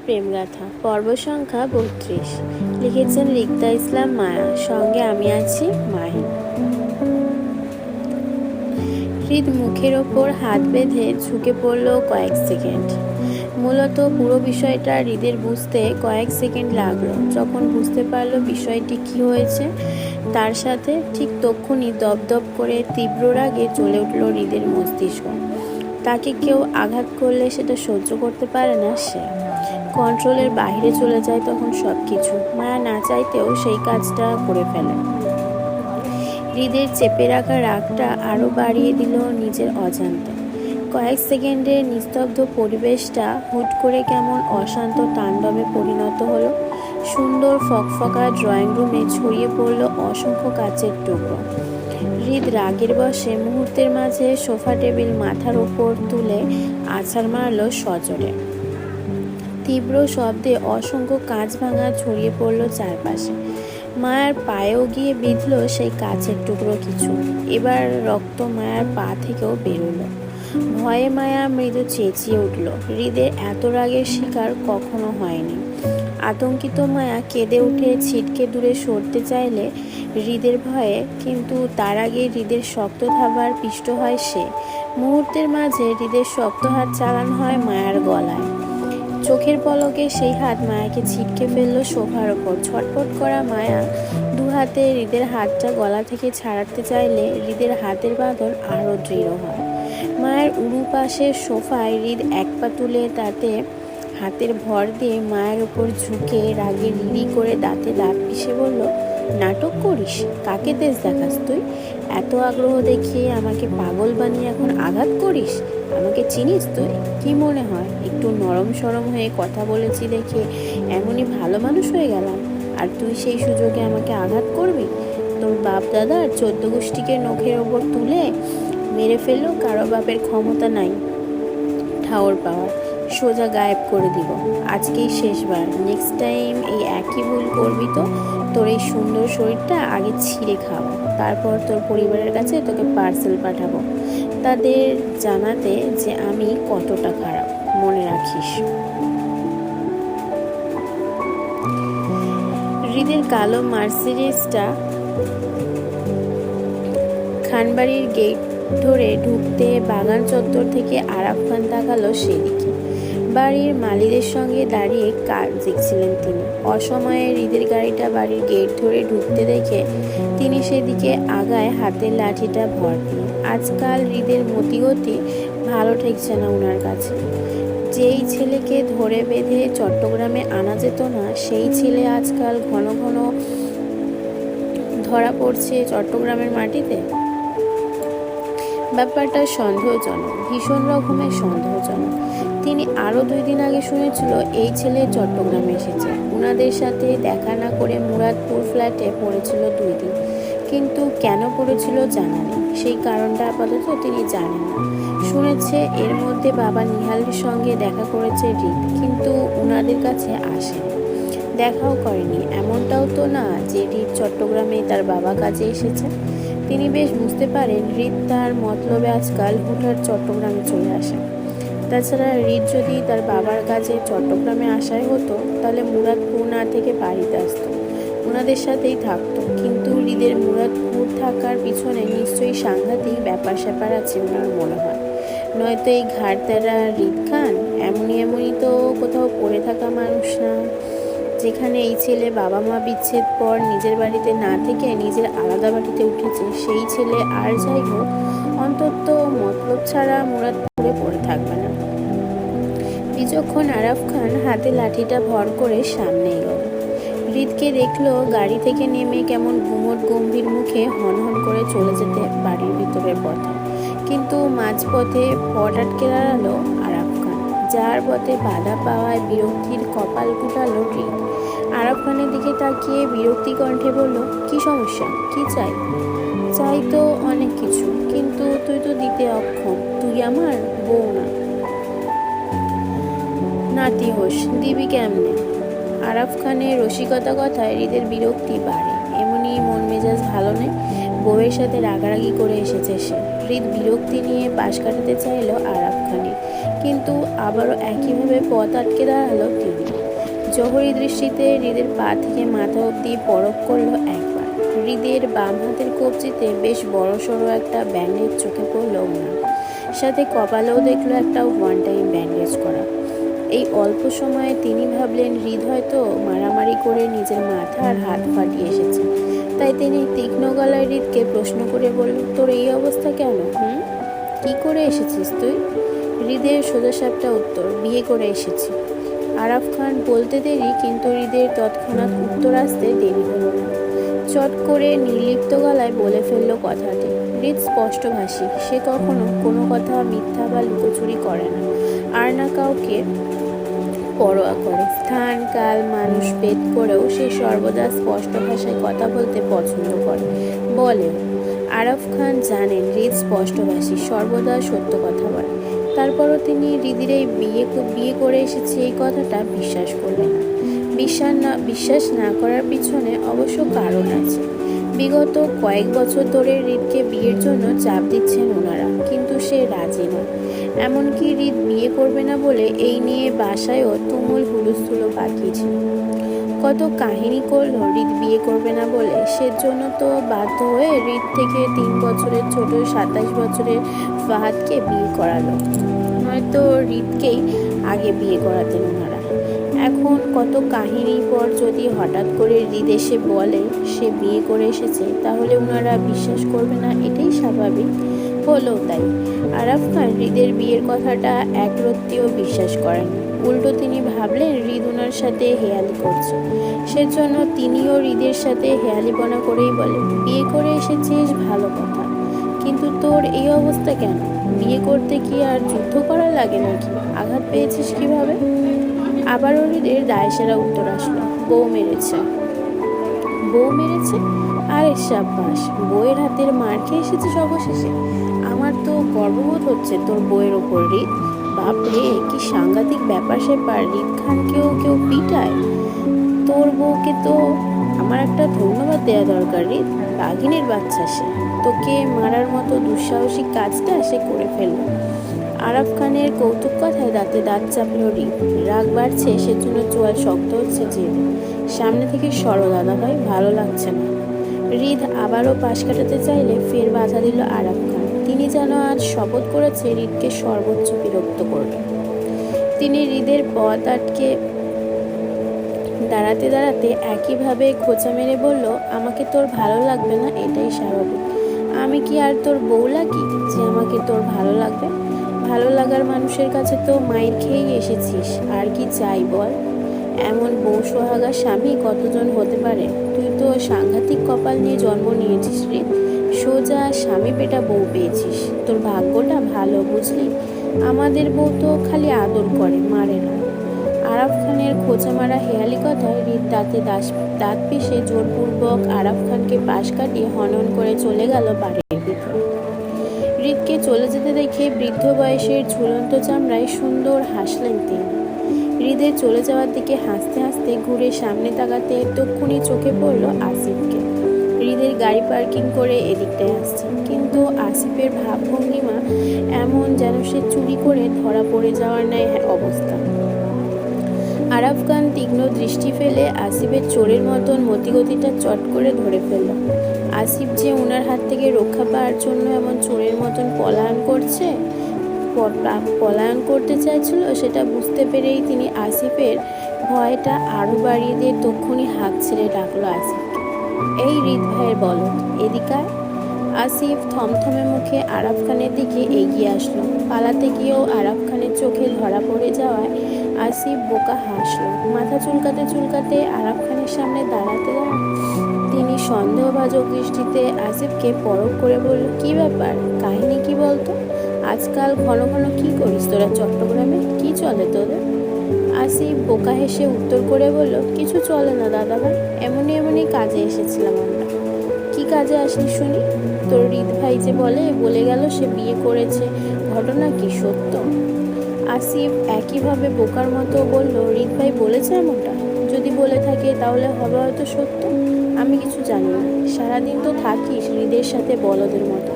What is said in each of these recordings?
প্রেমগাথা পর্ব সংখ্যা ৩২। লিখেছেন রিক্তা ইসলাম মায়া, সঙ্গে আমি আছি মাহি। হৃদ মুখের ওপর হাত বেঁধে ঝুঁকে পড়ল কয়েক সেকেন্ড। মূলত পুরো বিষয়টা হৃদের বুঝতে কয়েক সেকেন্ড লাগলো। যখন বুঝতে পারলো বিষয়টি কি হয়েছে তার সাথে, ঠিক তক্ষুনি দপদপ করে তীব্র রাগে জ্বলে উঠল হৃদের মস্তিষ্ক। তাকে কেউ আঘাত করলে সেটা সহ্য করতে পারে না সে, কন্ট্রোলের বাইরে চলে যায় তখন সব কিছু। মায়া না চাইতেও সেই কাজটা করে ফেলে। হৃদের চেপে রাখা রাগটা আরও বাড়িয়ে দিল নিজের অজান্তে। কয়েক সেকেন্ডের নিস্তব্ধ পরিবেশটা হুট করে কেমন অশান্ত তাণ্ডবে পরিণত হলো। সুন্দর ফকফকা ড্রয়িং রুমে ছড়িয়ে পড়ল অসংখ্য কাচের টুকরো। হৃদ রাগের বশে মুহূর্তের মাঝে সোফা টেবিল মাথার ওপর তুলে আছাড় মারল সজোরে। তীব্র শব্দে অসংখ্য কাঁচ ভাঙা ছড়িয়ে পড়ল চারপাশে। মায়ার পায়েও গিয়ে বিঁধল সেই কাচের টুকরো কিছু। এবার রক্ত মায়ার পা থেকেও বেরোলো। ভয়ে মায়া মৃদু চেঁচিয়ে উঠল। হৃদের এত রাগের শিকার কখনো হয়নি। আতঙ্কিত মায়া কেঁদে উঠে ছিটকে দূরে সরতে চাইলে হৃদের ভয়ে, কিন্তু তার আগে হৃদের শক্ত থাবার পিষ্ট হয় সে। মুহূর্তের মাঝে হৃদের শক্ত হাত চালানো হয় মায়ার গলায়। চোখের পলকে সেই হাত মায়াকে ছিটকে ফেললো সোফার ওপর। ছটফট করা মায়া দু হাতে হৃদের হাতটা গলা থেকে ছাড়াতে চাইলে হৃদের হাতের বাঁধন আরও দৃঢ় হয়। মায়ের উড়ু পাশের সোফায় হৃদ এক পা তুলে তাতে হাতের ভর দিয়ে মায়ের ওপর ঝুঁকে রাগে রিরি করে দাঁতে দাঁত পিষে বলল, নাটক করিস? কাকে দেশ দেখাস তুই? এত আগ্রহ দেখিয়ে আমাকে পাগল বানিয়ে এখন আঘাত করিস? আমাকে চিনিস তুই? কি মনে হয় একটু নরম সরম হয়ে কথা বলেছি দেখে এমনই ভালো মানুষ হয়ে গেলাম, আর তুই সেই সুযোগে আমাকে আঘাত করবি? তোর বাপ দাদার 14 গোষ্ঠীকে নখের ওপর তুলে মেরে ফেললো কারো বাপের ক্ষমতা নাই ঠাওর পাওয়ার। সোজা গায়েব করে দিব। আজকেই শেষবার, নেক্সট টাইম এই একই ভুল করবি তো তোর এই সুন্দর শরীরটা আগে ছিঁড়ে খাওয়া, তারপর তোর পরিবারের কাছে তোকে পার্সেল পাঠাবো, তাদের জানাতে যে আমি কতটা খারাপ, মনে রাখিস। হৃদের কালো মার্সিডিজটা খানবাড়ির গেট ধরে ঢুকতে বাগান চত্বর থেকে আরাফ খান তাকালো সেদিকে। বাড়ির মালিদের সঙ্গে দাঁড়িয়ে কাজ দেখছিলেন তিনি। অসময়ে হৃদের গাড়িটা বাড়ির গেট ধরে ঢুকতে দেখে তিনি সেদিকে আগায় হাতের লাঠিটা ভর দিয়ে। আজকাল হৃদের মতিগতি ভালো ঠেকছে না ওনার কাছে। যেই ছেলেকে ধরে বেঁধে চট্টগ্রামে আনা যেত না, সেই ছেলে আজকাল ঘন ঘন ধরা পড়ছে চট্টগ্রামের মাটিতে। ব্যাপারটা সন্দেহজনক, ভীষণ রকমের সন্দেহজনক। তিনি আরও 2 দিন আগে শুনেছিল এই ছেলে চট্টগ্রামে এসেছে। উনাদের সাথে দেখা না করে মুরাদপুর ফ্ল্যাটে পড়েছিল 2 দিন, কিন্তু কেন পড়েছিল জানা নেই। সেই কারণটা আপাতত তিনি জানেন না। শুনেছে এর মধ্যে বাবা নিহালের সঙ্গে দেখা করেছে হৃদ, কিন্তু উনাদের কাছে আসেনি, দেখাও করেনি। এমনটাও তো না যে হৃদ চট্টগ্রামে তার বাবা কাজে এসেছে। তিনি বেশ বুঝতে পারেন হৃদ তার মতলবে আজকাল হুটহাট চট্টগ্রামে চলে আসে। তাছাড়া হৃদ যদি তার বাবার কাজে চট্টগ্রামে আসায় হতো তাহলে মুরাদপুর না থেকে বাড়িতে আসতো, ওনাদের সাথেই থাকতো। কিন্তু হৃদের মুরাদপুর থাকার পিছনে নিশ্চয়ই সাংঘাতিক ব্যাপার স্যাপার আছে ওনার মনে হয়। নয়তো এই ঘাড়তেরা হৃদ খান এমনই তো কোথাও পড়ে থাকা মানুষ না, যেখানে এই ছেলে বাবা মা বিচ্ছেদ পর নিজের বাড়িতে না থেকে নিজের আলাদা বাড়িতে উঠেছে। সেই ছেলে আর যাই হোক, অন্তত মতলব ছাড়া মুরাদপুরে পড়ে থাকবে না। কিছুক্ষণ আরাফ খান হাতে লাঠিটা ভর করে সামনে এগোল। হৃদকে দেখলো গাড়ি থেকে নেমে কেমন গুমোট গম্ভীর মুখে হনহন করে চলে যেতে বাড়ির ভিতরের পথে, কিন্তু মাঝপথে পথ আটকে দাঁড়ালো আরাফ খান। যার পথে বাধা পাওয়ায় বিরক্তির কপাল কুটালো হৃদ। আরাফ খানের দিকে তাকিয়ে বিরক্তি কণ্ঠে বলল, কি সমস্যা? কি চাই? চাই তো অনেক কিছু, কিন্তু তুই তো দিতে অক্ষম। তুই আমার বউ না, নাতি হোস, দিবি কেমনে? আরাফ খানের রসিকতা কথায় হৃদের বিরক্তি বাড়ে। এমনি মন মেজাজ ভালো নেই, বউয়ের সাথে রাগারাগি করে এসেছে সে। হৃদ বিরক্তি নিয়ে পাশ কাটাতে চাইল আরাফ খানে, কিন্তু আবারও একইভাবে পথ আটকে দাঁড়ালো তিনি। জহরি দৃষ্টিতে হৃদের পা থেকে মাথা অব্দি পরখ করলো একবার। হৃদের বাম হাতের কবজিতে বেশ বড়সড় একটা ব্যান্ডেজ চোখে পড়লো ওনার। সাথে কপালেও দেখলো একটা ওয়ান টাইম ব্যান্ডেজ করা। এই অল্প সময়ে তিনি ভাবলেন হৃদ হয়তো মারামারি করে নিজের মাথা আর হাত ফাটিয়ে এসেছে। তাই তিনি তীক্ষ্ণ গলায় হৃদকে প্রশ্ন করে বলল, তোর এই অবস্থা কেন? কি করে এসেছিস তুই? হৃদের সোজাসাপটা উত্তর, বিয়ে করে এসেছি। আরাফ খান বলতে দেরি, কিন্তু হৃদের তৎক্ষণাৎ উত্তর আসতে দেরি হলো না। চট করে নির্লিপ্ত গলায় বলে ফেলল কথাটি। হৃদ স্পষ্টভাষী, সে কখনো কোনো কথা মিথ্যা বা লুকোচুরি করে না, আর না কাউকে পরোয়া করে। স্থান কাল মানুষ ভেদ করেও সে সর্বদা স্পষ্ট ভাষায় কথা বলতে পছন্দ করে, বলে। আরাফ খান জানেন হৃদ স্পষ্টভাষী, সর্বদা সত্য কথা বলে। তারপরও তিনি হৃদির এই বিয়ে করে এসেছে এই কথাটা বিশ্বাস করলেন না। বিশ্বাস না করার পিছনে অবশ্য কারণ আছে। বিগত কয়েক বছর ধরে হৃদকে বিয়ের জন্য চাপ দিচ্ছেন ওনারা, কিন্তু সে রাজি নয়। এমনকি হৃদ বিয়ে করবে না বলে এই নিয়ে বাসায়ও তুমুল হুলস্থুলো পাকিয়েছে। কত কাহিনী করলো হৃদ বিয়ে করবে না বলে। সেজন্য তো বাধ্য হয়ে হৃদ থেকে 3 বছরের ছোট 27 বছরের ফাহাদকে বিয়ে করালো, নয়তো হৃদকেই আগে বিয়ে করাতেন ওনারা। এখন কত কাহিনীর পর যদি হঠাৎ করে হৃদ এসে বলে সে বিয়ে করে এসেছে, তাহলে ওনারা বিশ্বাস করবে না, এটাই স্বাভাবিক। হলো তাই। আরাফ খান হৃদের বিয়ের কথাটা একরত্তিও বিশ্বাস করেন। উল্টো তিনি ভাবলেন হৃদ ওনার সাথে হেয়ালি করছে। সেজন্য তিনিও হৃদের সাথে হেয়ালিপনা করেই বলে, বিয়ে করে এসেছিস ভালো কথা, কিন্তু তোর এই অবস্থা কেন? বিয়ে করতে কি আর যুদ্ধ করা লাগে নাকি? আঘাত পেয়েছিস কিভাবে? আবারও হৃদের দায়সারা উত্তর আসলো, বউ মেরেছে। বউ মেরেছে? আরে সাব্বাস, বউয়ের হাতের মার খেয়ে এসেছিস অবশেষে। আমার তো গর্ববোধ হচ্ছে তোর বউয়ের ওপর হৃদ। বাপরে, কি সাংঘাতিক ব্যাপার স্যাপার, হৃদ খানকেও কেউ পিটায়? তোর বউকে তো আমার একটা ধন্যবাদ দেওয়া দরকার হৃদ। বাঘিনীর বাচ্চা সে, তোকে মারার মতো দুঃসাহসিক কাজটা সে করে ফেলল। আরাফ খানের কৌতুক কথায় দাঁতে দাঁত চাপল হৃদ। রাগ বাড়ছে, সেজন্য চোয়াল শক্ত হচ্ছে যে। সামনে থেকে সরো দাদা ভাই, ভালো লাগছে না। হৃদ আবারও পাশ কাটাতে চাইলে ফের বাধা দিল আরাফ খান। তিনি যেন আজ শপথ করেছে হৃদকে সর্বোচ্চ বিরক্ত করবে। তিনি হৃদের পথ আটকে দাঁড়াতে দাঁড়াতে একইভাবে খোঁচা মেরে বলল, আমাকে তোর ভালো লাগবে না এটাই স্বাভাবিক। আমি কি আর তোর বউ লাগি যে আমাকে তোর ভালো লাগবে? ভালো লাগার মানুষের কাছে তো মাইর খেয়েই এসেছিস, আর কি চাই বল? এমন বউ সোহাগা স্বামী কতজন হতে পারে? তুই তো সাংঘাতিক কপাল নিয়ে জন্ম নিয়েছিস রে, সোজা স্বামী পেটা বউ পেয়েছিস। তোর ভাগ্যটা ভালো, বুঝলি? আমাদের বউ তো খালি আদর করে, মারে না। আরাফ খানের খোঁচা মারা হেয়ালি কথায় হৃদ দাঁত পিষে জোরপূর্বক আরাফ খানকে পাশ কাটিয়ে হনন করে চলে গেল বাড়ির ভিতর। হৃদকে চলে যেতে দেখে বৃদ্ধ বয়সের ঝুলন্ত চামড়ায় সুন্দর হাসলেন তিনি। হৃদের চলে যাওয়ার দিকে হাসতে হাসতে ঘুরে সামনে তাকাতে তক্ষুনি চোখে পড়ল আসিফকে। হৃদের গাড়ি পার্কিং করে এদিকটায় আসছে, কিন্তু আসিফের ভাবভঙ্গিমা এমন যেন সে চুরি করে ধরা পড়ে যাওয়ার ন্যায় অবস্থা। আরাফ খান তীক্ষ্ণ দৃষ্টি ফেলে আসিফের চোরের মতন মতিগতিটা চট করে ধরে ফেলল। আসিফ যে ওনার হাত থেকে রক্ষা পাওয়ার জন্য এমন চোরের মতন পলায়ন করতে চাইছিল, সেটা বুঝতে পেরেই তিনি আসিফের ভয়টা আরও বাড়িয়ে দিয়ে তক্ষুনি হাত ছেড়ে ডাকলো আসিফকে, এই হৃদ ভাইয়ের বলদ, এদিকে। আসিফ থমথমে মুখে আরাফ খানের দিকে এগিয়ে আসলো। পালাতে গিয়েও আরাফ খানের চোখে ধরা পড়ে যাওয়ায় আসিফ বোকা হাসলো। মাথা চুলকাতে আরাফ খানের সামনে দাঁড়াতে তিনি সন্দেহভাজক দৃষ্টিতে আসিফকে পরখ করে বলল, কি ব্যাপার, কাহিনী কি বলতো? আজকাল ঘন ঘন কি করিস তোরা চট্টগ্রামে? কি চলে তোদের? আসিফ বোকা হেসে উত্তর করে বলল, কিছু চলে না দাদা ভাই, এমনই কাজে এসেছিলাম আমরা। কি কাজে আসলি শুনি? তোর হৃদ ভাই যে বলে গেল সে বিয়ে করেছে, ঘটনা কি সত্য? আসিফ একইভাবে বোকার মতো বলল, হৃদ ভাই বলেছে এমনটা? যদি বলে থাকে তাহলে হবে হয়তো সত্য, আমি কিছু জানি না। সারাদিন তো থাকিস হৃদের সাথে বলদের মতো,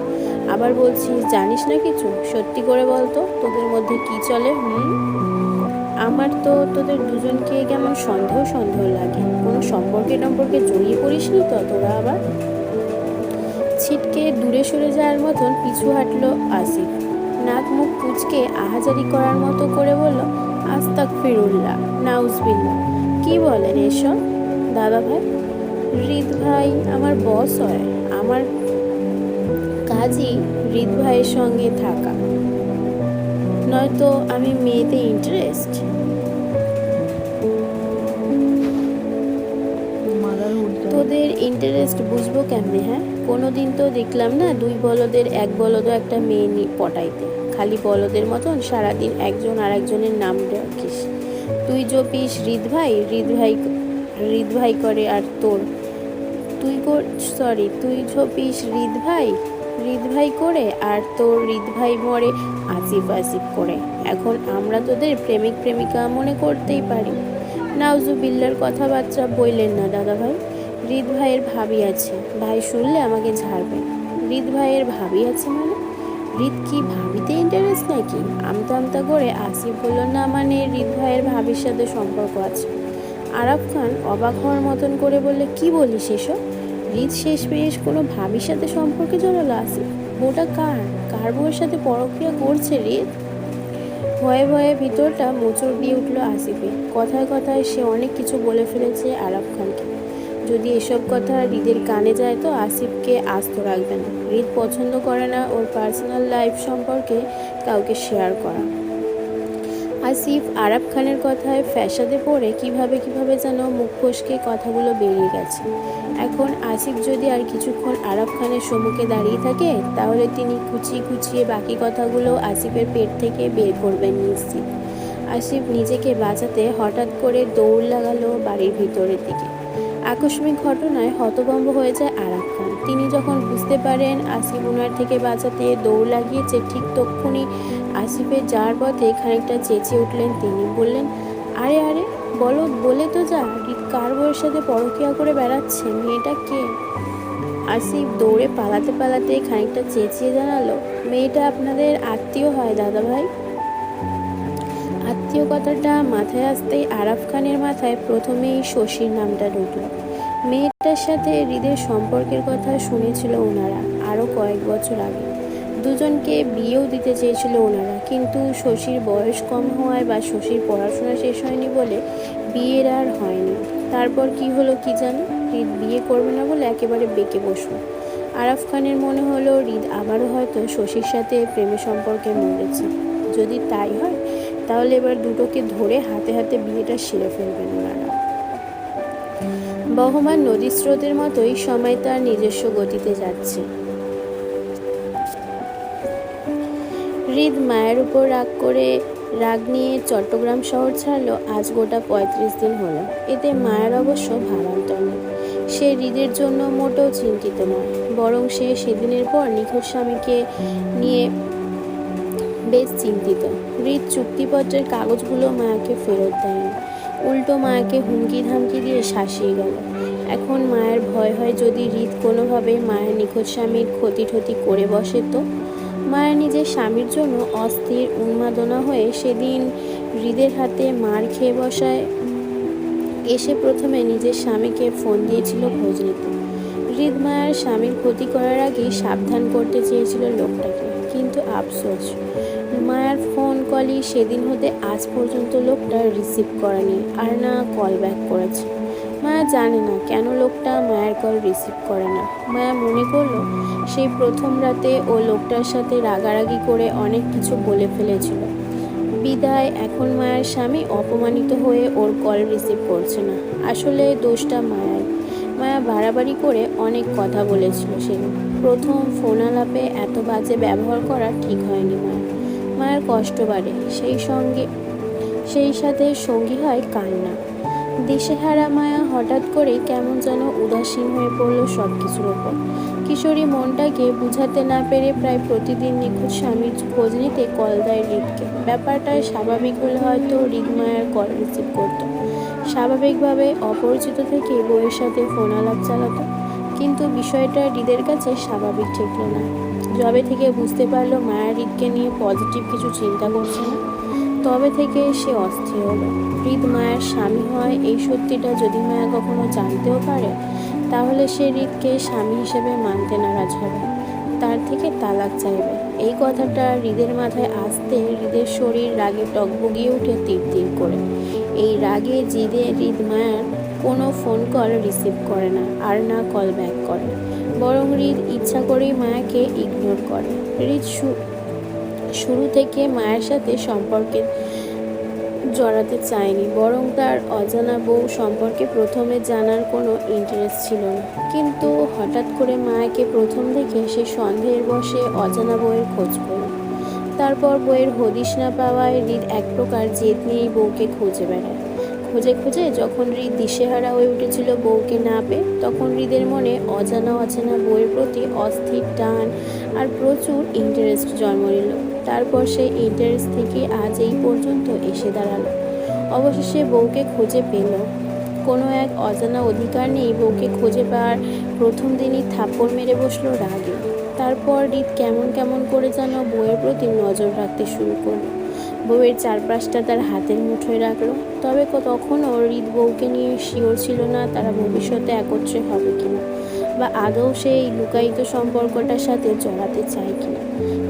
আবার বলছিস জানিস না কিছু। সত্যি করে বলতো তোদের মধ্যে কি চলে? আমার তো তোদের দুজনকে কেমন সন্দেহ সন্দেহ লাগে। কোনো সম্পর্কে জড়িয়ে পড়িসনি তো তোরা আবার? ছিটকে দূরে সরে যাওয়ার মতন পিছু হাঁটলো আসিফ। নাক মুখ কুচকে আহাজারি করার মতো করে বলল, আস্তাগফিরুল্লাহ, নাউজবিল্লাহ। কি বলেন এসব দাদা ভাই? হৃদ ভাই আমার বস হয়, আমার কাজই হৃদ ভাইয়ের সঙ্গে থাকা, নয়তো আমি মেয়েতে ইন্টারেস্ট। তোদের ইন্টারেস্ট বুঝবো কেমনে? হ্যাঁ, কোনোদিন তো দেখলাম না দুই বলদের এক বলদও একটা মেয়ে পটাইতে। খালি বলদের মতন সারাদিন একজন আর একজনের নাম রাখিস। তুই জপিস হৃদ ভাই করে, আর তোর তুই ঝপিস হৃদ ভাই করে, আর তোর হৃদ ভাই মরে আসিফ করে। এখন আমরা তোদের প্রেমিক প্রেমিকা মনে করতেই পারি। নাউজুবিল্লার কথাবার্তা বললেন না দাদা ভাই। হৃদ ভাইয়ের ভাবি আছে, ভাই শুনলে আমাকে ঝাড়বে। হৃদ ভাইয়ের ভাবি আছে মানে? হৃদ কি ভাবিতে ইন্টারেস্ট নাকি? আমতা করে আসিফ বলল, না মানে হৃদ ভাইয়ের ভাবির সাথে সম্পর্ক আছে। আরাফ খান অবাক হওয়ার মতন করে বললে, কি বলিস এসব? হৃদ শেষ পেশ কোনো ভাবির সাথে সম্পর্কে জড়ালো আসিফ? বউটা কার বউয়ের সাথে পরক্রিয়া করছে হৃদ? ভয়ে ভয়ে ভিতরটা মোচড় দিয়ে উঠলো আসিফে। কথায় কথায় সে অনেক কিছু বলে ফেলেছে আরাফ খানকে। যদি এসব কথা হৃদের কানে যায় তো আসিফকে আস্ত রাখবে না। হৃদ পছন্দ করে না ওর পার্সোনাল লাইফ সম্পর্কে কাউকে শেয়ার করা। আসিফ আরাফ খানের কথায় ফ্যাসাদে পড়ে কিভাবে যেন মুখ ফসকে কথাগুলো বেরিয়ে গেছে। এখন আসিফ যদি আর কিছুক্ষণ আরাফ খানের সম্মুখে দাঁড়িয়ে থাকে তাহলে তিনি কুচিয়ে বাকি কথাগুলো আসিফের পেট থেকে বের করবেন নিশ্চিত। আসিফ নিজেকে বাঁচাতে হঠাৎ করে দৌড় লাগালো বাড়ির ভিতরের দিকে। আকস্মিক ঘটনায় হতভম্ব হয়ে যায় আরাফ খান। তিনি যখন বুঝতে পারেন আসিফ ওনার থেকে বাঁচাতে দৌড় লাগিয়েছে, ঠিক তক্ষুনি আসিফের যাওয়ার পথে খানিকটা চেঁচিয়ে উঠলেন তিনি। বললেন, আরে বলে তো যা, হৃদ কার বউয়ের সাথে পরকীয়া করে বেড়াচ্ছে? মেয়েটা কে? আসিফ দৌড়ে পালাতে খানিকটা চেঁচিয়ে জানালো, মেয়েটা আপনাদের আত্মীয় হয় দাদা ভাই। আত্মীয় কথাটা মাথায় আসতেই আরাফ খানের মাথায় প্রথমেই শশীর নামটা ঢুকল। মেয়েটার সাথে হৃদের সম্পর্কের কথা শুনেছিল ওনারা আরও কয়েক বছর আগে। দুজনকে বিয়েও দিতে চেয়েছিল ওনারা, কিন্তু শশীর বয়স কম হওয়ায় বা শশীর পড়াশোনা শেষ হয়নি বলে বিয়ের আর হয়নি। তারপর কি হলো কি জানি, হৃদ বিয়ে করবে না বলে একেবারে বেঁকে বসল। আরাফ খানের মনে হলো হৃদ আবারও হয়তো শশীর সাথে প্রেমের সম্পর্কে মরেছে। যদি তাই হয় তাহলে এবার দুটোকে ধরে হাতে বিয়েটা সেরে ফেলবেন ওনারা। বহমান নদী স্রোতের মতোই সময় তার নিজস্ব গতিতে যাচ্ছে। হৃদ মায়ের উপর রাগ নিয়ে চট্টগ্রাম শহর ছাড়লো আজ গোটা 35 দিন হলো। এতে মায়ের অবশ্য ভাবান্তর নেই। সে হৃদের জন্য মোটেও চিন্তিত নয়, বরং সে সেদিনের পর নিখোঁজ স্বামীকে নিয়ে বেশ চিন্তিত। হৃদ চুক্তিপত্রের কাগজগুলো মায়াকে ফেরত দেয়নি, উল্টো মায়াকে হুমকি ধামকি দিয়ে শাসিয়ে গেল। এখন মায়ের ভয় হয় যদি হৃদ কোনোভাবে মায়ের নিখোঁজ স্বামীর ক্ষতি করে বসে তো। মায়ের নিজের স্বামীর জন্য অস্থির উন্মাদনা হয়ে সেদিন হৃদের হাতে মার খেয়ে বসায় এসে প্রথমে নিজের স্বামীকে ফোন দিয়েছিল খোঁজ নিতে। হৃদ মায়ের স্বামীর ক্ষতি করার আগেই সাবধান করতে চেয়েছিল লোকটাকে, কিন্তু আফসোস মায়ের ফোন কলই সেদিন হতে আজ পর্যন্ত লোকটা রিসিভ করেনি, আর না কল ব্যাক করেছে। মায়া জানে না কেন লোকটা মায়ের কল রিসিভ করে না। মায়া মনে করলো সেই প্রথম রাতে ও লোকটার সাথে রাগারাগি করে অনেক কিছু বলে ফেলেছিল, বিদায় এখন মায়ের স্বামী অপমানিত হয়ে ওর কল রিসিভ করছে না। আসলে দোষটা মায়ের। মায়া বাড়াবাড়ি করে অনেক কথা বলেছিল সেদিন। প্রথম ফোন আলাপে এত বাজে ব্যবহার করা ঠিক হয়নি। মায়ের কষ্ট বাড়ে, সেই সাথে সঙ্গী হয় কান্না। দিশেহারা মায়া হঠাৎ করে কেমন যেন উদাসীন হয়ে পড়ল সব কিছুর ওপর। কিশোরী মনটাকে বুঝাতে না পেরে প্রায় প্রতিদিন নিখোঁজ স্বামীর খোঁজ নিতে কল দেয় হৃদকে। ব্যাপারটা স্বাভাবিক হলে হয়তো হৃদ মায়ের কল রিসিভ করতো, স্বাভাবিকভাবে অপরিচিত থেকে বউয়ের সাথে ফোন আলাপ চালাতো। কিন্তু বিষয়টা হৃদের কাছে স্বাভাবিক ঠেকল না। যবে থেকে বুঝতে পারলো মায়া হৃদকে নিয়ে পজিটিভ কিছু চিন্তা করছে না, তবে থেকে সে অস্থির হলো। হৃদ মায়ার স্বামী হয় এই সত্যিটা যদি মায়া কখনো জানতেও পারে, তাহলে সে হৃদকে স্বামী হিসেবে মানতে নারাজ হবে, তার থেকে তালাক চাইবে। এই কথাটা হৃদের মাথায় আসতে হৃদের শরীর রাগে টগবগিয়ে উঠে তীর তীর করে। এই রাগে জিদে হৃদ মায়ার কোনো ফোন কল রিসিভ করে না, আর না কল ব্যাক করে, বরং হৃদ ইচ্ছা করেই মায়াকে ইগনোর করে। হৃদ শুরু থেকে মায়ের সাথে সম্পর্কে জড়াতে চায়নি, বরং তার অজানা বউ সম্পর্কে প্রথমে জানার কোনো ইন্টারেস্ট ছিল না। কিন্তু হঠাৎ করে মায়াকে প্রথম দেখে সে সন্দেহের বশে অজানা বউয়ের খোঁজ পেল। তারপর বউয়ের হদিশ না পাওয়ায় হৃদ এক প্রকার জেদ নিয়েই বউকে খুঁজে বেড়ায়। খুঁজে খুঁজে যখন হৃদ দিশেহারা হয়ে উঠেছিল বউকে না পেয়ে, তখন হৃদের মনে অজানা অচেনা বউয়ের প্রতি অস্থির টান আর প্রচুর ইন্টারেস্ট জন্ম নিল। তারপর সেই ইন্টারেস্ট থেকে আজ এই পর্যন্ত এসে দাঁড়ালো। অবশেষে বউকে খুঁজে পেল। কোনো এক অজানা অধিকার নেই বউকে খুঁজে পাওয়ার প্রথম দিনই থাপ্পড় মেরে বসলো রাগে। তারপর হৃদ কেমন কেমন করে যেন বউয়ের প্রতি নজর রাখতে শুরু করলো। বউয়ের চারপাশটা তার হাতের মুঠোয় রাখলো। তবে তখনও হৃদ বউকে নিয়ে শিওর ছিল না তারা ভবিষ্যতে একত্রে হবে কিনা, বা আদৌ সেই লুকায়িত সম্পর্কটার সাথে জড়াতে চায় কিনা।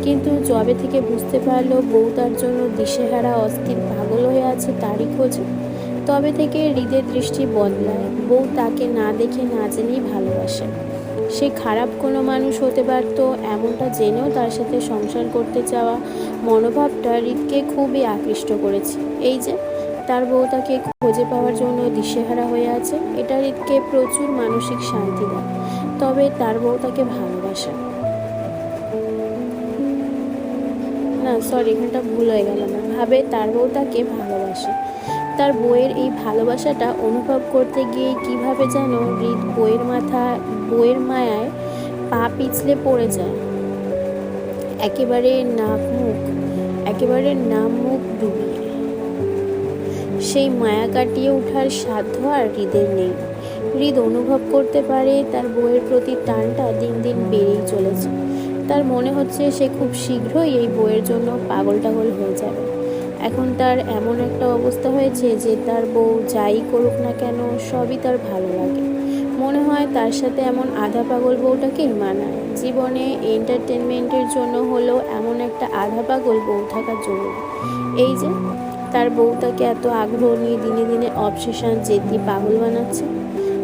কিন্তু যবে থেকে বুঝতে পারলো বউ তার জন্য দিশেহারা অস্থির পাগল হয়ে আছে তারই খোঁজে, তবে থেকে হৃদের দৃষ্টি বদলায়। বউ তাকে না দেখে না জেনেই ভালোবাসে। সে খারাপ কোনো মানুষ হতে পারত, এমনটা জেনেও তার সাথে সংসার করতে চাওয়া মনোভাবটা হৃদকে খুবই আকৃষ্ট করেছে। এই যে তার বউ তাকে খুঁজে পাওয়ার জন্য দিশেহারা হয়ে আছে, এটা হৃদকে প্রচুর মানসিক শান্তি দেয়। তবে তার বউ তাকে ভালোবাসে না, সরি, এখানটা ভুল হয়ে গেল, না ভাবে তার বউ তাকে ভালোবাসে। তার বউয়ের এই ভালোবাসাটা অনুভব করতে গিয়ে কিভাবে যেন হৃদ বউয়ের মায়ায় পা পিছলে পড়ে যায়। একেবারে নাক মুখ ডুবিয়ে সেই মায়া কাটিয়ে ওঠার সাধ্য আর হৃদের নেই। হৃদ অনুভব করতে পারে তার বউয়ের প্রতি টানটা দিন দিন বেড়েই চলেছে। তার মনে হচ্ছে সে খুব শীঘ্রই এই বউয়ের জন্য পাগল টাগল হয়ে যাবে। এখন তার এমন একটা অবস্থা হয়েছে যে তার বউ যাই করুক না কেন সবই তার ভালো লাগে। মনে হয় তার সাথে এমন আধা পাগল বউটাকেই মানায়। জীবনে এন্টারটেনমেন্টের জন্য হলেও এমন একটা আধা পাগল বউ থাকা জরুরি। এই যে তার বউ তাকে এত আগ্রহ নিয়ে দিনে দিনে অবসেশন জেদি পাগল বানাচ্ছে,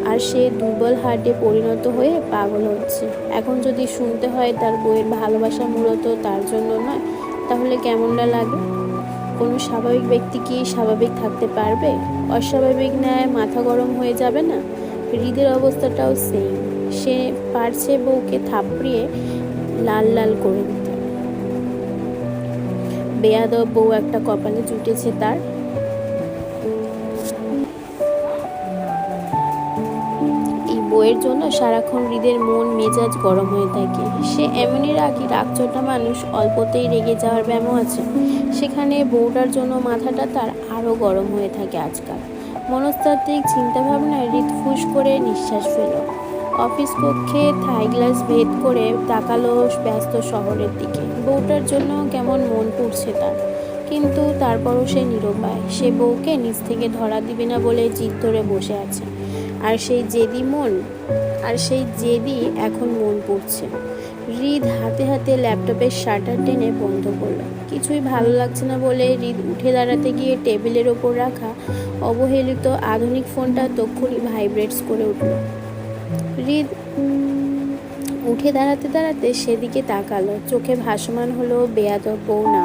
আর সে দুর্বল হার্টে পরিণত হয়ে পাগল হচ্ছে। এখন যদি শুনতে হয় তার বউয়ের ভালোবাসা মূলত তার জন্য নয়, তাহলে কেমনটা লাগে? কোনো স্বাভাবিক ব্যক্তি কি স্বাভাবিক থাকতে পারবে? অস্বাভাবিক ন্যায় মাথা গরম হয়ে যাবে না? হৃদের অবস্থাটাও সেম। সে পারছে বউকে থাপড়িয়ে লাল লাল করে দিতে। বেয়াদব বউ একটা কপালে জুটেছে তার। এই বউয়ের জন্য সারাক্ষণ হৃদের মন মেজাজ গরম হয়ে থাকে। সে এমনই রাগচোটা মানুষ, অল্পতেই রেগে যাওয়ার ব্যামো আছে। সেখানে বউটার জন্য মাথাটা তার আরও গরম হয়ে থাকে আজকাল। মনস্তাত্ত্বিক চিন্তাভাবনায় হৃদ ফুস করে নিঃশ্বাস ফেল। অফিস কক্ষে থাই গ্লাস ভেদ করে তাকালো ব্যস্ত শহরের দিকে। বউটার জন্য কেমন মন পুড়ছে তার, কিন্তু তারপরও সে নিরুপায়। সে বউকে নিজ থেকে ধরা দিবে না বলে জিদ ধরে বসে আছে, আর সেই জেদি এখন মন পুড়ছে। হৃদ হাতে হাতে ল্যাপটপের শাটার টেনে বন্ধ করলো। কিছুই ভালো লাগছে না বলে হৃদ উঠে দাঁড়াতে গিয়ে টেবিলের ওপর রাখা অবহেলিত আধুনিক ফোনটা তক্ষুনি ভাইব্রেটস করে উঠল। হৃদ উঠে দাঁড়াতে দাঁড়াতে সেদিকে তাকালো। চোখে ভাসমান হলো বেয়াদব বউ নাম।